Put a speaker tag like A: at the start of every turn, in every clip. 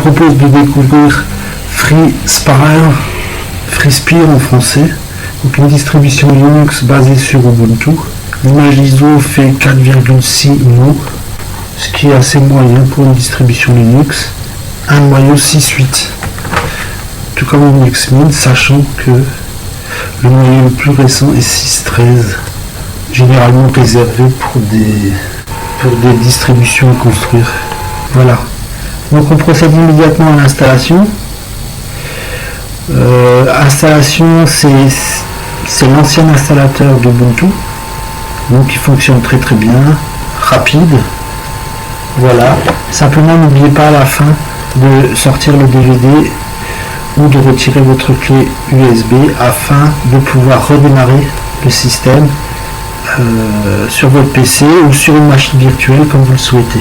A: propose de découvrir FreeSpire en français, donc une distribution Linux basée sur Ubuntu. L'image ISO fait 4,6 mots, ce qui est assez moyen pour une distribution Linux. Un noyau 6.8, tout comme Linux Mint, sachant que le noyau le plus récent est 6.13, généralement réservé pour des distributions à construire. Voilà. Donc on procède immédiatement à l'installation. Installation, c'est l'ancien installateur d'Ubuntu, donc il fonctionne très très bien, rapide. Voilà. Simplement n'oubliez pas à la fin de sortir le DVD ou de retirer votre clé USB afin de pouvoir redémarrer le système sur votre PC ou sur une machine virtuelle comme vous le souhaitez.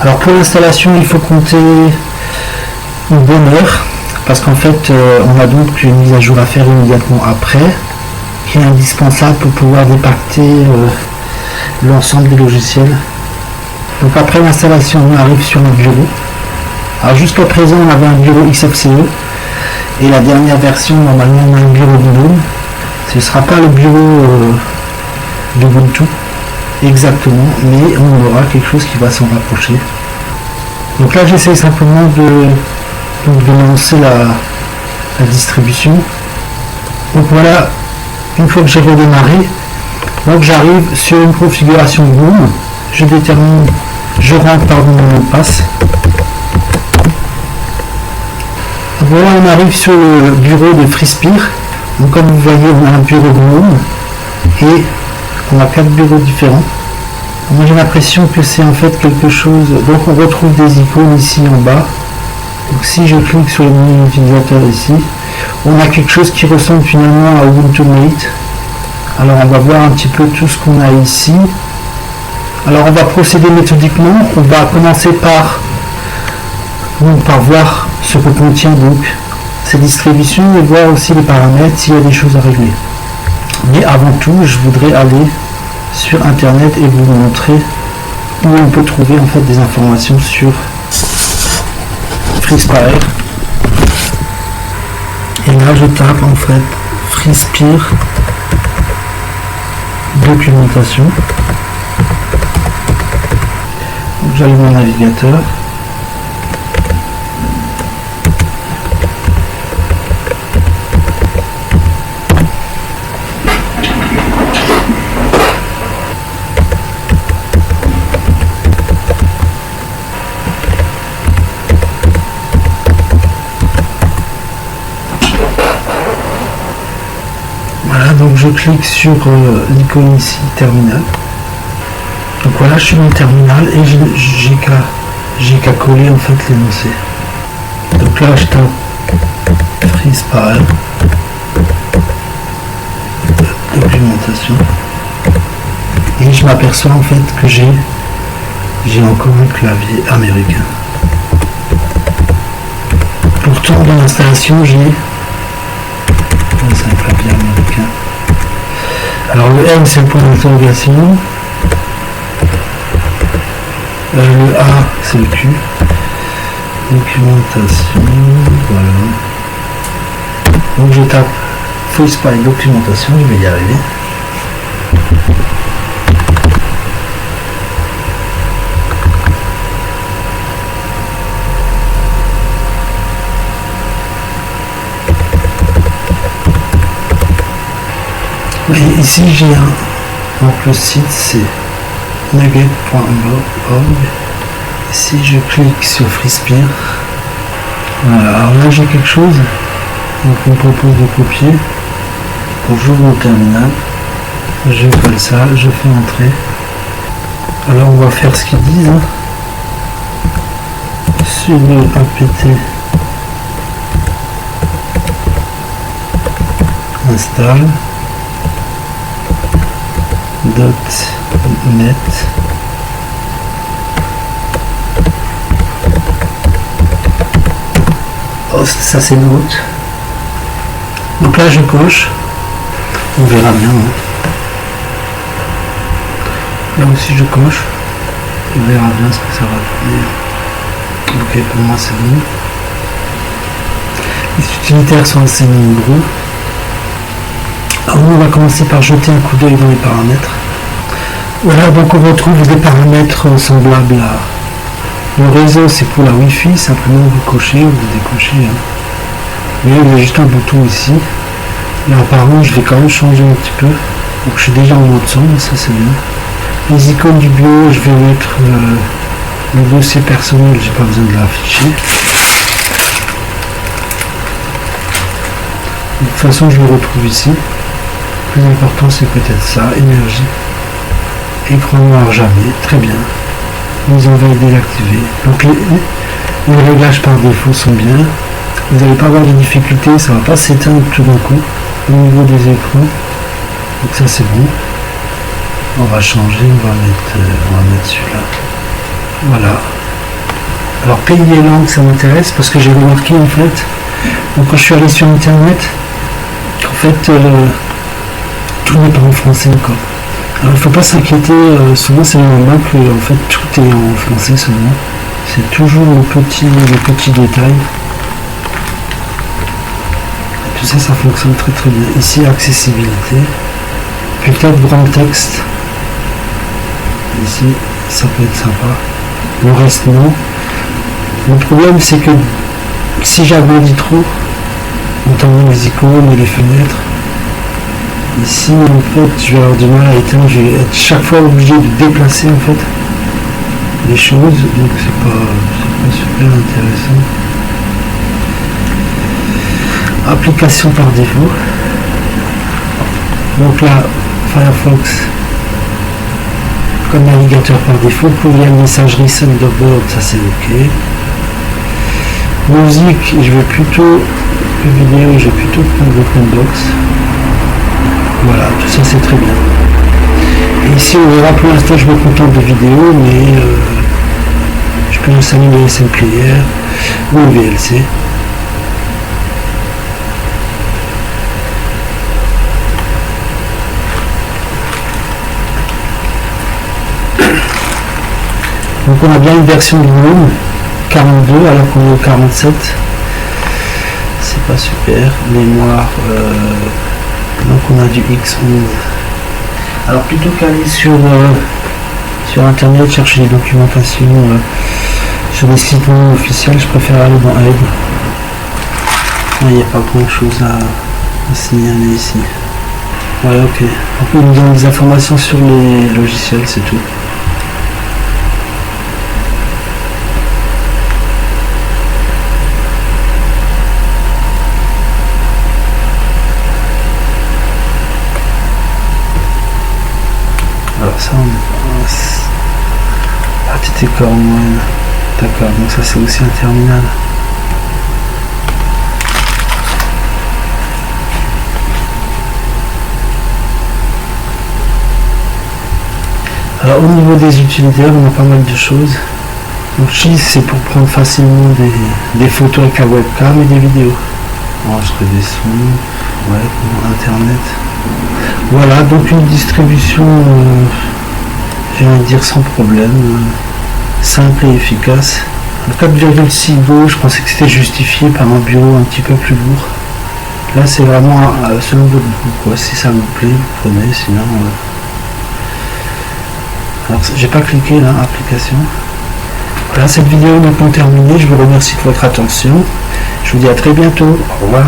A: Alors pour l'installation, il faut compter une bonne heure parce qu'en fait on a donc une mise à jour à faire immédiatement après qui est indispensable pour pouvoir dépacter l'ensemble des logiciels. Donc après l'installation, on arrive sur notre bureau. Alors jusqu'à présent on avait un bureau XFCE et la dernière version normalement on a un bureau GNOME. Ce ne sera pas le bureau d'Ubuntu exactement, mais on aura quelque chose qui va s'en rapprocher. Donc là j'essaie simplement de lancer la distribution. Donc voilà, une fois que j'ai redémarré, donc j'arrive sur une configuration GNOME, je rentre par mon mot de passe. Voilà, on arrive sur le bureau de FreeSpire. Donc comme vous voyez, on a un bureau GNOME et on a 4 bureaux différents. Moi j'ai l'impression que c'est en fait quelque chose. Donc on retrouve des icônes ici en bas. Donc si je clique sur le menu utilisateur ici, on a quelque chose qui ressemble finalement à Ubuntu Mate. Alors on va voir un petit peu tout ce qu'on a ici. Alors on va procéder méthodiquement. On va commencer par voir ce que contient donc ces distributions et voir aussi les paramètres s'il y a des choses à régler. Mais avant tout, je voudrais aller sur internet et vous montrer où on peut trouver en fait des informations sur FreeSpire. Et là je tape en fait FreeSpire documentation. Donc j'allume mon navigateur. Donc je clique sur l'icône ici, terminal. Donc voilà, je suis dans le terminal et j'ai qu'à coller en fait l'énoncé. Donc là je tape FreeSpire documentation et je m'aperçois en fait que j'ai encore un clavier américain. Pourtant dans l'installation j'ai un clavier américain. Alors le M c'est le point d'interrogation, le A c'est le Q, documentation, voilà. Donc je tape FreeSpire documentation, je vais y arriver. Et ici j'ai donc le site c'est nugget.org. Si je clique sur FreeSpire, voilà, alors là j'ai quelque chose, donc on me propose de copier. Donc j'ouvre mon terminal, je colle ça, je fais entrer. Alors on va faire ce qu'ils disent, sudo apt install .net. Host, ça c'est note. Donc là je coche, on verra bien. Là aussi je coche, on verra bien ce que ça va donner. Ok, pour moi c'est bon. Les utilitaires sont assez nombreux. Alors, on va commencer par jeter un coup d'œil dans les paramètres. Voilà, donc on retrouve des paramètres semblables à... Le réseau, c'est pour la Wi-Fi, simplement vous cochez ou vous décochez. Hein. Mais il y a juste un bouton ici. Là, apparemment, je vais quand même changer un petit peu. Donc, je suis déjà en mode son, ça c'est bien. Les icônes du bio, je vais mettre le dossier personnel, j'ai pas besoin de l'afficher. De toute façon, je le retrouve ici. Le plus important, c'est peut-être ça, énergie. Écran noir jamais, très bien. Mise en veille désactivée. Donc les réglages par défaut sont bien. Vous n'allez pas avoir de difficultés, ça ne va pas s'éteindre tout d'un coup au niveau des écrans. Donc ça c'est bon. On va changer, on va mettre celui-là. Voilà. Alors pays et langues, ça m'intéresse parce que j'ai remarqué en fait, donc quand je suis allé sur internet, en fait tout n'est pas en français encore. Alors il ne faut pas s'inquiéter, souvent c'est normal que en fait tout est en français seulement. C'est toujours le petit détail. Tout ça, ça fonctionne très très bien. Ici, accessibilité. Peut-être grand texte. Ici, ça peut être sympa. Le reste, non. Le problème, c'est que si j'agrandis trop, notamment les icônes et les fenêtres, ici, en fait, je vais avoir du mal à éteindre. Je vais être chaque fois obligé de déplacer, en fait, les choses. Donc, c'est pas super intéressant. Application par défaut. Donc là, Firefox comme navigateur par défaut. Courriel, messagerie, Thunderbird, ça c'est ok. Musique, je vais plutôt vidéo, je vais plutôt prendre Box. Voilà, tout ça c'est très bien. Et ici on verra, pour l'instant je me contente de vidéos, mais je peux installer le SM Player ou le VLC. Donc on a bien une version de volume 42 alors qu'on est au 47. C'est pas super. Mémoire, donc on a du X11. Alors plutôt qu'aller sur internet chercher des documentations sur des sites non officiels, je préfère aller dans Aide. Il n'y a pas grand chose à signaler ici. Ouais, ok. Donc ils nous donnent des informations sur les logiciels, c'est tout. Alors ça on est partie corps moyenne. D'accord, donc ça c'est aussi un terminal. Alors au niveau des utilitaires, on a pas mal de choses. Donc Cheese c'est pour prendre facilement des photos avec la webcam et des vidéos. Enregistrer des sons, ouais, pour internet. Voilà, donc une distribution, j'ai envie de dire sans problème, simple et efficace. Le 4,6 Go, je pensais que c'était justifié par un bureau un petit peu plus lourd. Là c'est vraiment selon votre goût, quoi. Si ça vous plaît, vous prenez, sinon... Alors j'ai pas cliqué là, application. Voilà, cette vidéo est maintenant terminée, je vous remercie de votre attention. Je vous dis à très bientôt, au revoir.